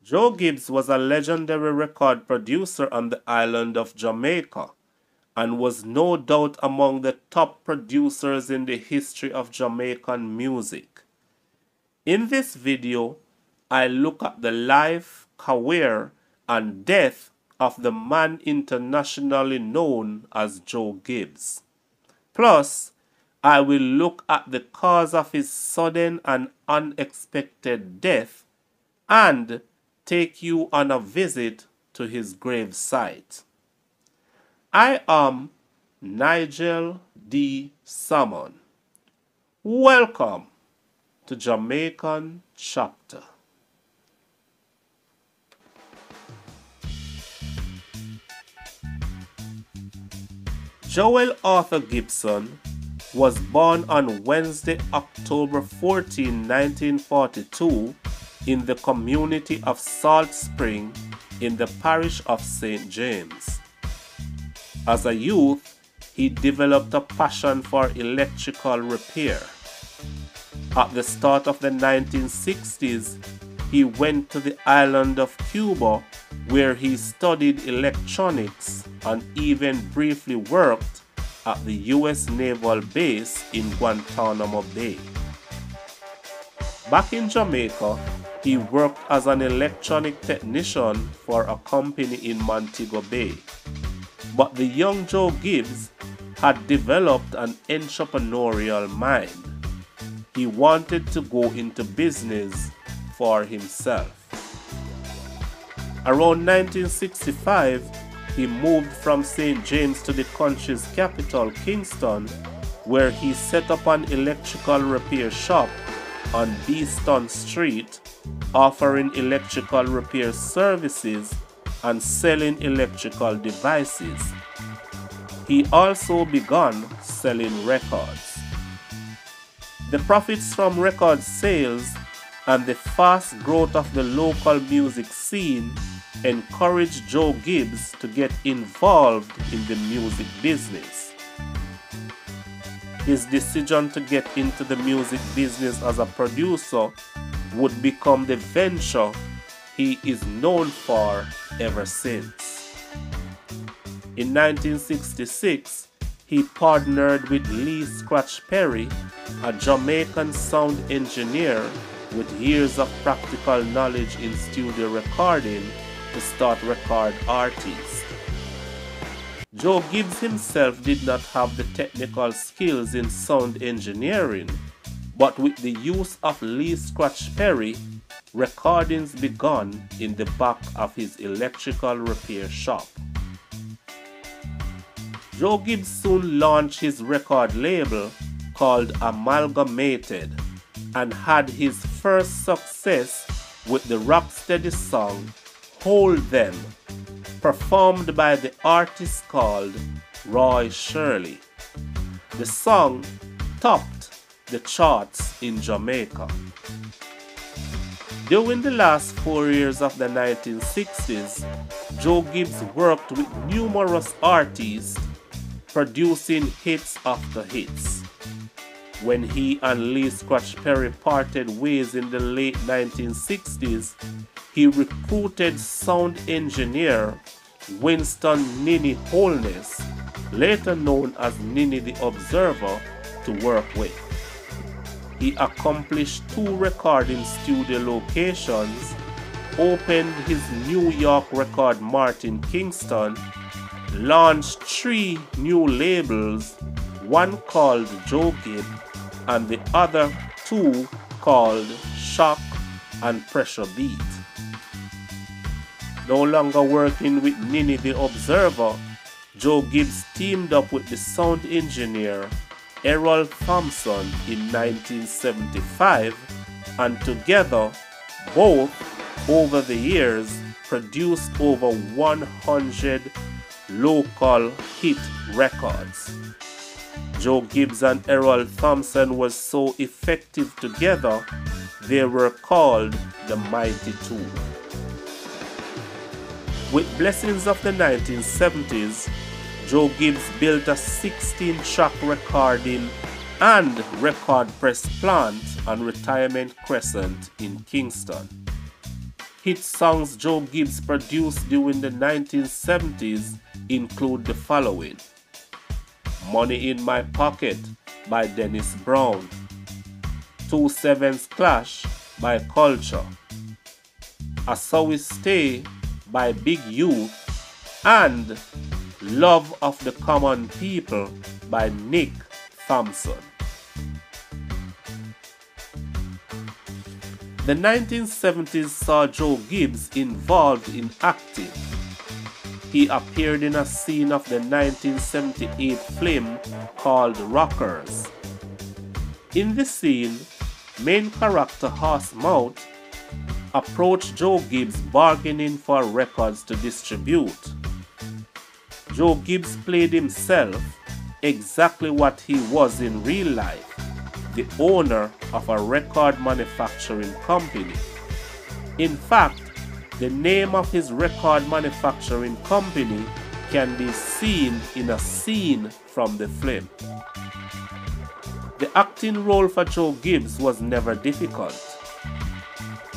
Joe Gibbs was a legendary record producer on the island of Jamaica and was no doubt among the top producers in the history of Jamaican music. In this video, I look at the life, career, and death of the man internationally known as Joe Gibbs. Plus, I will look at the cause of his sudden and unexpected death and take you on a visit to his grave site. I am Nigel D. Salmon. Welcome to Jamaican Chapter. Joel Arthur Gibson was born on Wednesday, October 14, 1942, in the community of Salt Spring in the parish of St. James. As a youth, he developed a passion for electrical repair. At the start of the 1960s, he went to the island of Cuba, where he studied electronics and even briefly worked at the U.S. Naval Base in Guantanamo Bay. Back in Jamaica, he worked as an electronic technician for a company in Montego Bay. But the young Joe Gibbs had developed an entrepreneurial mind. He wanted to go into business for himself. Around 1965, he moved from St. James to the country's capital, Kingston, where he set up an electrical repair shop on Beeston Street, offering electrical repair services and selling electrical devices. He also began selling records. The profits from record sales and the fast growth of the local music scene encouraged Joe Gibbs to get involved in the music business. His decision to get into the music business as a producer would become the venture he is known for ever since. In 1966, he partnered with Lee Scratch Perry, a Jamaican sound engineer with years of practical knowledge in studio recording, to start Record Artists. Joe Gibbs himself did not have the technical skills in sound engineering, but with the use of Lee Scratch Perry, recordings began in the back of his electrical repair shop. Joe Gibbs soon launched his record label called Amalgamated and had his first success with the rocksteady song Hold Them, performed by the artist called Roy Shirley. The song topped the charts in Jamaica. During the last 4 years of the 1960s, Joe Gibbs worked with numerous artists, producing hits after hits. When he and Lee Scratch Perry parted ways in the late 1960s, he recruited sound engineer Winston "Nini" Holness, later known as Nini the Observer, to work with. He accomplished 2 recording studio locations, opened his New York record mart in Kingston, launched 3 new labels, one called Joe Gibb and the other 2 called Shock and Pressure Beat. No longer working with Nini the Observer, Joe Gibbs teamed up with the sound engineer Errol Thompson in 1975, and together, both over the years produced over 100 local hit records. Joe Gibbs and Errol Thompson were so effective together, they were called the Mighty Two. With blessings of the 1970s, Joe Gibbs built a 16-track recording and record press plant on Retirement Crescent in Kingston. Hit songs Joe Gibbs produced during the 1970s include the following: Money in My Pocket by Dennis Brown, 2/7's Clash by Culture, A So We Stay by Big Youth, and Love of the Common People by Nick Thompson. The 1970s saw Joe Gibbs involved in acting. He appeared in a scene of the 1978 film called Rockers. In the scene, main character Horse Mouth approached Joe Gibbs bargaining for records to distribute. Joe Gibbs played himself, exactly what he was in real life, the owner of a record manufacturing company. In fact, the name of his record manufacturing company can be seen in a scene from the film. The acting role for Joe Gibbs was never difficult.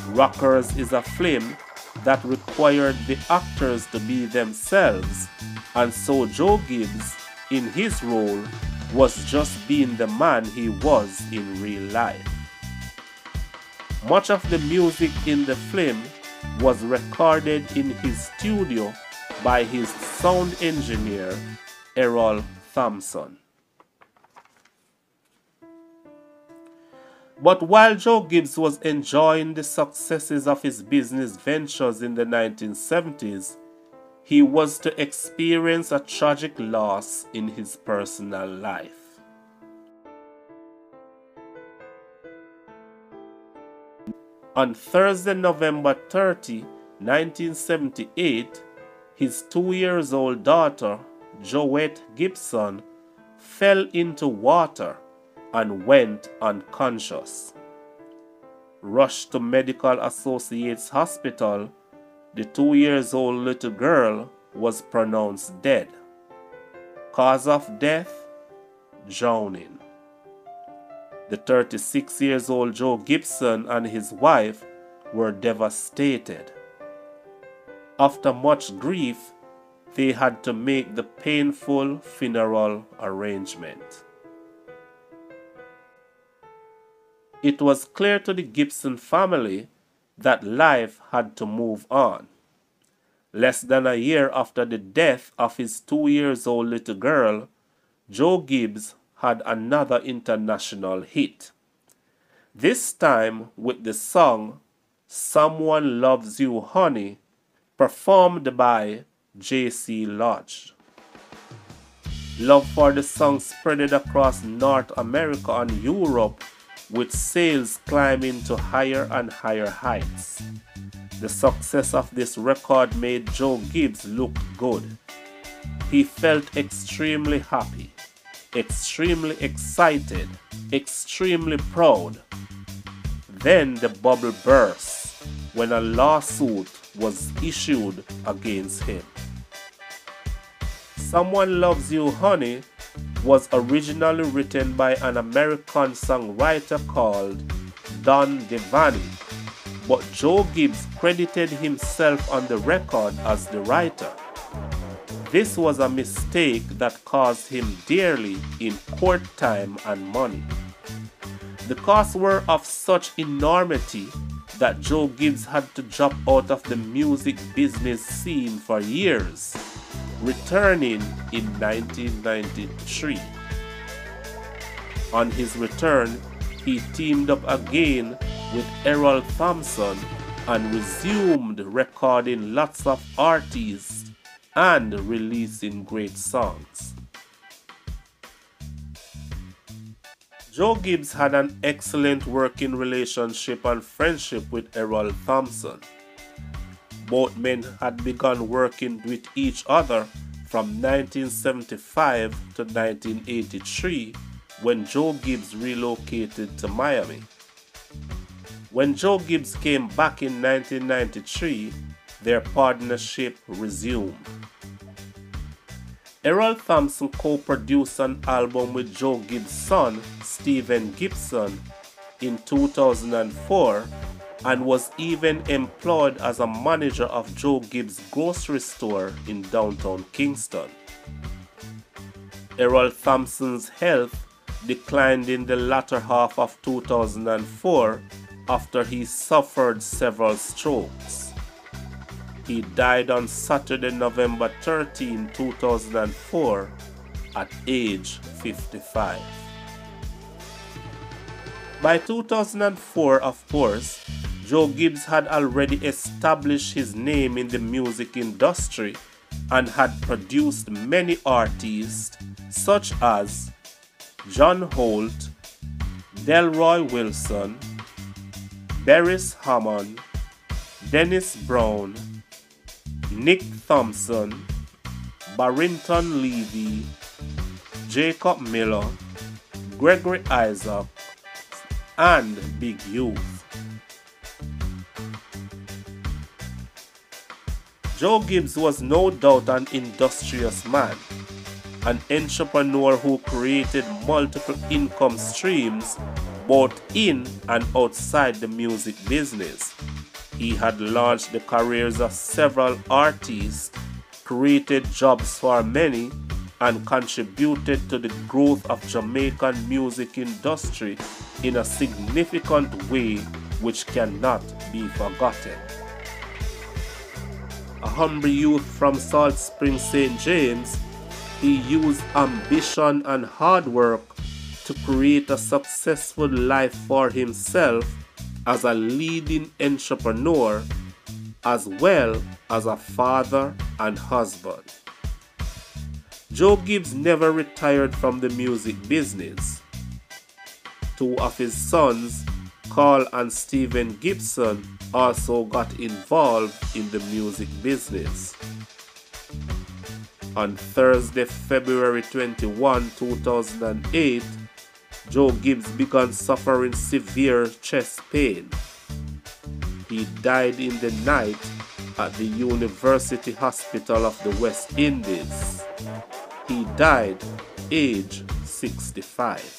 Rockers is a film that required the actors to be themselves, and so Joe Gibbs, in his role, was just being the man he was in real life. Much of the music in the film was recorded in his studio by his sound engineer, Errol Thompson. But while Joe Gibbs was enjoying the successes of his business ventures in the 1970s, he was to experience a tragic loss in his personal life. On Thursday, November 30, 1978, his 2-year-old daughter, Joette Gibson, fell into water and went unconscious. Rushed to Medical Associates Hospital, the 2-year-old little girl was pronounced dead. Cause of death: drowning. The 36-year-old Joe Gibson and his wife were devastated. After much grief, they had to make the painful funeral arrangement. It was clear to the Gibson family that life had to move on. Less than a year after the death of his 2-year-old little girl, Joe Gibbs had another international hit. This time with the song Someone Loves You Honey, performed by J.C. Lodge. Love for the song spread across North America and Europe, with sales climbing to higher and higher heights. The success of this record made Joe Gibbs look good. He felt extremely happy, extremely excited, extremely proud. Then the bubble burst when a lawsuit was issued against him. Someone Loves You Honey was originally written by an American songwriter called Don Devani, but Joe Gibbs credited himself on the record as the writer. This was a mistake that cost him dearly in court time and money. The costs were of such enormity that Joe Gibbs had to drop out of the music business scene for years, returning in 1993. On his return, he teamed up again with Errol Thompson and resumed recording lots of artists and releasing great songs. Joe Gibbs had an excellent working relationship and friendship with Errol Thompson. Both men had begun working with each other from 1975 to 1983 when Joe Gibbs relocated to Miami. When Joe Gibbs came back in 1993, their partnership resumed. Errol Thompson co-produced an album with Joe Gibbs' son, Stephen Gibson, in 2004 and was even employed as a manager of Joe Gibbs' grocery store in downtown Kingston. Errol Thompson's health declined in the latter half of 2004 after he suffered several strokes. He died on Saturday, November 13, 2004 at age 55. By 2004, of course, Joe Gibbs had already established his name in the music industry and had produced many artists such as John Holt, Delroy Wilson, Beres Hammond, Dennis Brown, Nick Thompson, Barrington Levy, Jacob Miller, Gregory Isaac, and Big Youth. Joe Gibbs was no doubt an industrious man, an entrepreneur who created multiple income streams both in and outside the music business. He had launched the careers of several artists, created jobs for many, and contributed to the growth of Jamaican music industry in a significant way which cannot be forgotten. A humble youth from Salt Springs, St. James, he used ambition and hard work to create a successful life for himself as a leading entrepreneur, as well as a father and husband. Joe Gibbs never retired from the music business. Two of his sons, Carl and Stephen Gibson, also got involved in the music business. On Thursday, February 21, 2008, Joe Gibbs began suffering severe chest pain. He died in the night at the University Hospital of the West Indies. He died age 65.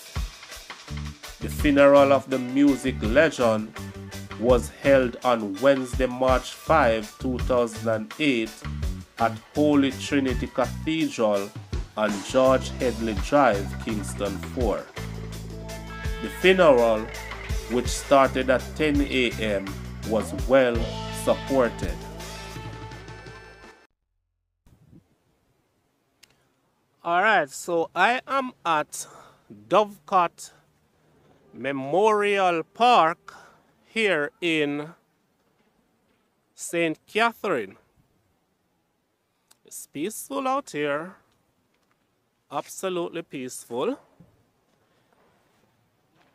The funeral of the music legend was held on Wednesday, March 5, 2008 at Holy Trinity Cathedral on George Headley Drive, Kingston 4. The funeral, which started at 10 a.m., was well supported. Alright, so I am at Dovecot Memorial Park here in St. Catherine. It's peaceful out here, absolutely peaceful.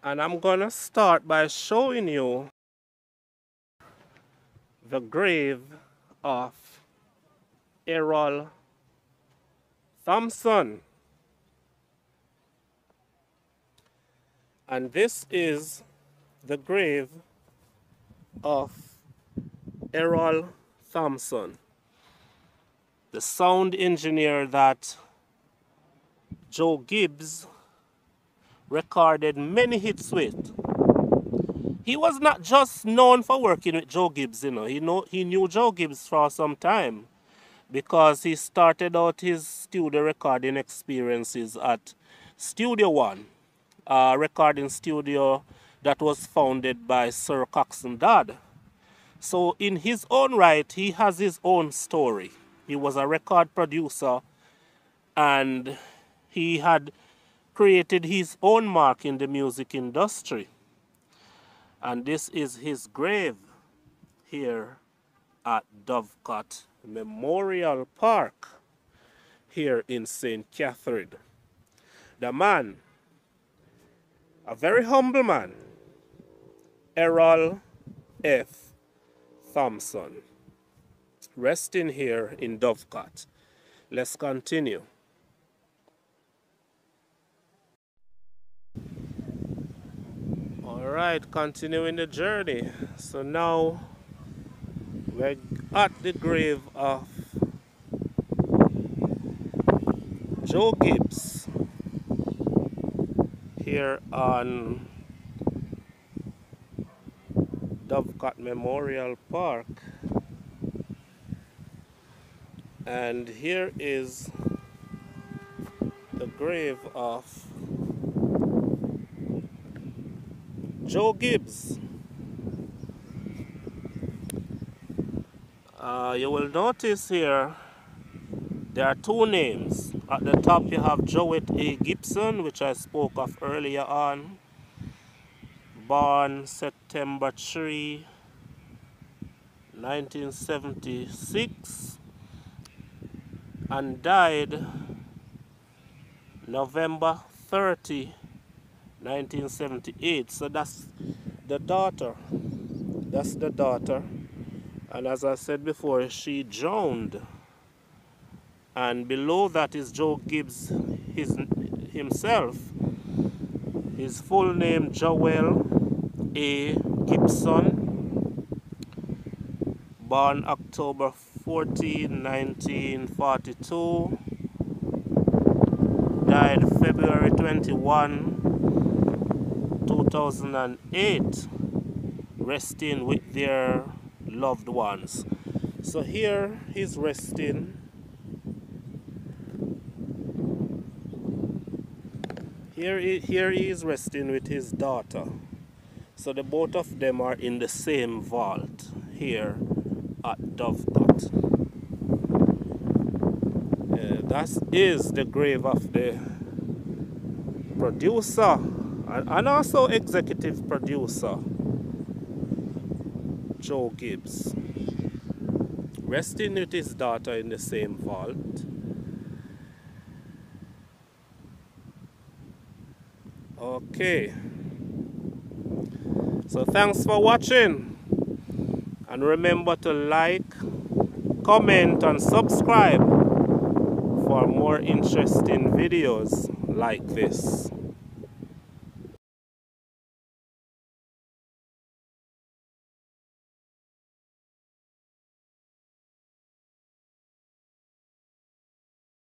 And I'm gonna start by showing you the grave of Errol Thompson. And this is the grave of Errol Thompson, the sound engineer that Joe Gibbs recorded many hits with. He was not just known for working with Joe Gibbs, he knew Joe Gibbs for some time because he started out his studio recording experiences at Studio One, a recording studio that was founded by Sir Coxsone Dodd. So in his own right, he has his own story. He was a record producer and he had created his own mark in the music industry. And this is his grave here at Dovecot Memorial Park here in St. Catherine. The man, a very humble man, Errol F. Thompson, resting here in Dovecot. Let's continue. Alright, continuing the journey. So now we're at the grave of Joe Gibbs here on Dovecot Memorial Park. And here is the grave of Joe Gibbs. You will notice here there are two names. At the top you have Joet A. Gibson, which I spoke of earlier on, born September 3, 1976, and died November 30, 1978. So that's the daughter. That's the daughter. And as I said before, she drowned. And below that is Joe Gibbs himself. His full name, Joel A. Gibson, born October 14, 1942, died February 21, 2008, resting with their loved ones. So here he's resting. Here he is resting with his daughter. So the both of them are in the same vault here at Dovecot. That is the grave of the producer and also executive producer, Joe Gibbs, resting with his daughter in the same vault. Okay, so thanks for watching, and remember to like, comment and subscribe for more interesting videos like this.